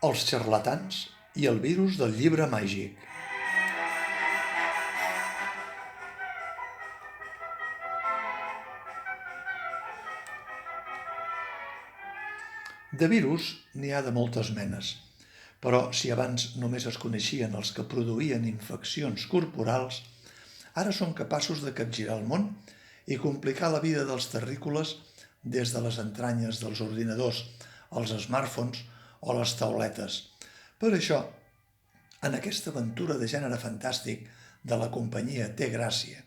Els xarlatans i el virus del llibre màgic. De virus n'hi ha de moltes menes, però si abans només es coneixien els que produïen infeccions corporals, ara són capaços de capgirar el món i complicar la vida dels terrícoles des de les entranyes dels ordinadors, els smartphones o les tauletes. Per això, en aquesta aventura de gènere fantàstic de la companyia Té Gràcia,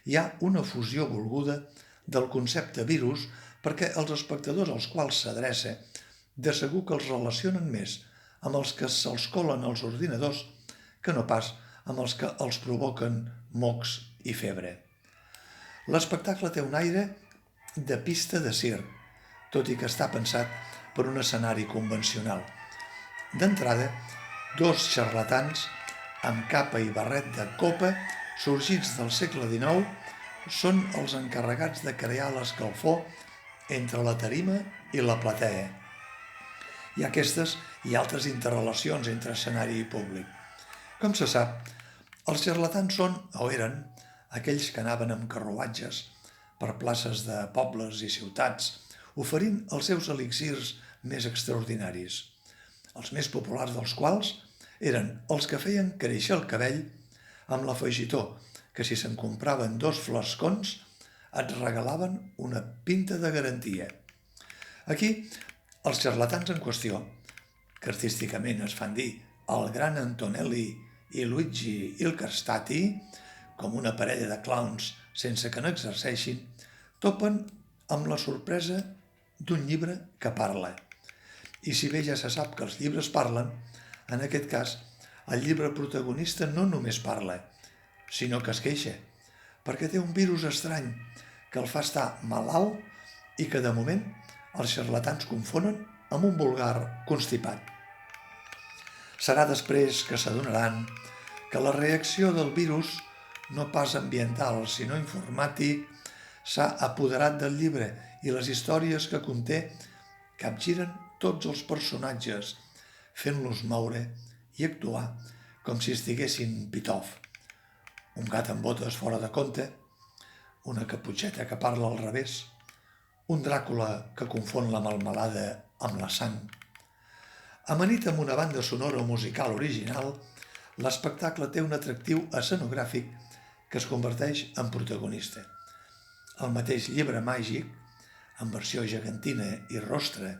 hi ha una fusió volguda del concepte virus perquè els espectadors als quals s'adreça de segur que els relacionen més amb els que se'ls colen als ordinadors que no pas amb els que els provoquen mocs i febre. L'espectacle té un aire de pista de circ, tot i que està pensat per un escenari convencional. D'entrada, dos xarlatans amb capa i barret de copa sorgits del segle XIX són els encarregats de crear l'escalfor entre la tarima i la platea. Hi ha aquestes i altres interrelacions entre escenari i públic. Com se sap, els xarlatans són, o eren, aquells que anaven amb carruatges per places de pobles i ciutats, oferint els seus elixirs més extraordinaris, els més populars dels quals eren els que feien créixer el cabell amb l'afegitó que si se'n compraven 2 flascons et regalaven una pinta de garantia. Aquí, els xarlatans en qüestió, que artísticament es fan dir el gran Antonelli i Luigi Ilcarstati, com una parella de clowns sense que n'exerceixin, topen amb la sorpresa d'un llibre que parla. I si bé ja se sap que els llibres parlen, en aquest cas, el llibre protagonista no només parla, sinó que es queixa, perquè té un virus estrany que el fa estar malalt i que, de moment, els xarlatans confonen amb un vulgar constipat. Serà després que s'adonaran que la reacció del virus, no pas ambiental, sinó informàtic, s'ha apoderat del llibre i les històries que conté capgiren tots els personatges, fent-los moure i actuar com si estiguessin pitof. Un gat amb botes fora de compte, una caputxeta que parla al revés, un Dràcula que confon la melmelada amb la sang. Amanit amb una banda sonora musical original, l'espectacle té un atractiu escenogràfic que es converteix en protagonista. El mateix llibre màgic, en versió gegantina i rostre,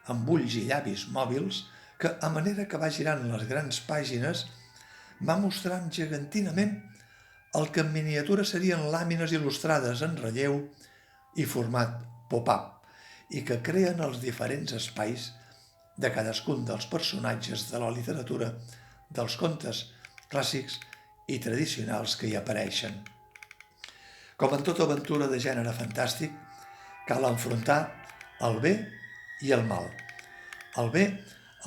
amb ulls i llavis mòbils, que a manera que va girant les grans pàgines va mostrant gegantinament el que en miniatura serien làmines il·lustrades en relleu i format pop-up i que creen els diferents espais de cadascun dels personatges de la literatura, dels contes clàssics i tradicionals que hi apareixen. Com en tota aventura de gènere fantàstic, cal enfrontar el bé i el mal. El bé,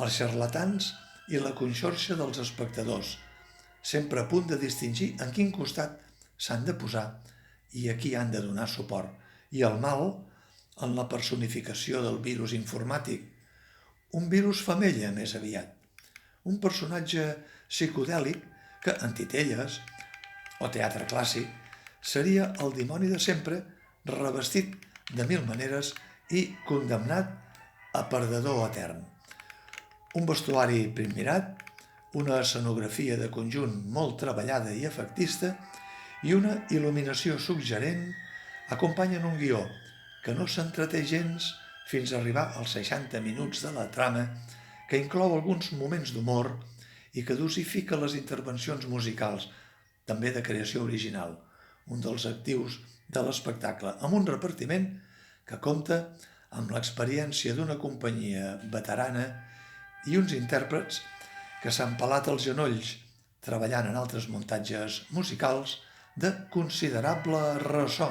els xarlatans i la conxorxa dels espectadors, sempre a punt de distingir en quin costat s'han de posar i a qui han de donar suport. I el mal, en la personificació del virus informàtic, un virus femella més aviat, un personatge psicodèlic que en titelles o teatre clàssic seria el dimoni de sempre revestit de 1000 maneres i condemnat a perdedor etern. Un vestuari primmirat, una escenografia de conjunt molt treballada i efectista i una il·luminació suggerent acompanyen un guió que no s'entreté gens fins a arribar als 60 minuts de la trama, que inclou alguns moments d'humor i que dosifica les intervencions musicals, també de creació original, un dels actius de l'espectacle, amb un repartiment que compta amb l'experiència d'una companyia veterana i uns intèrprets que s'han pelat els genolls treballant en altres muntatges musicals de considerable ressò.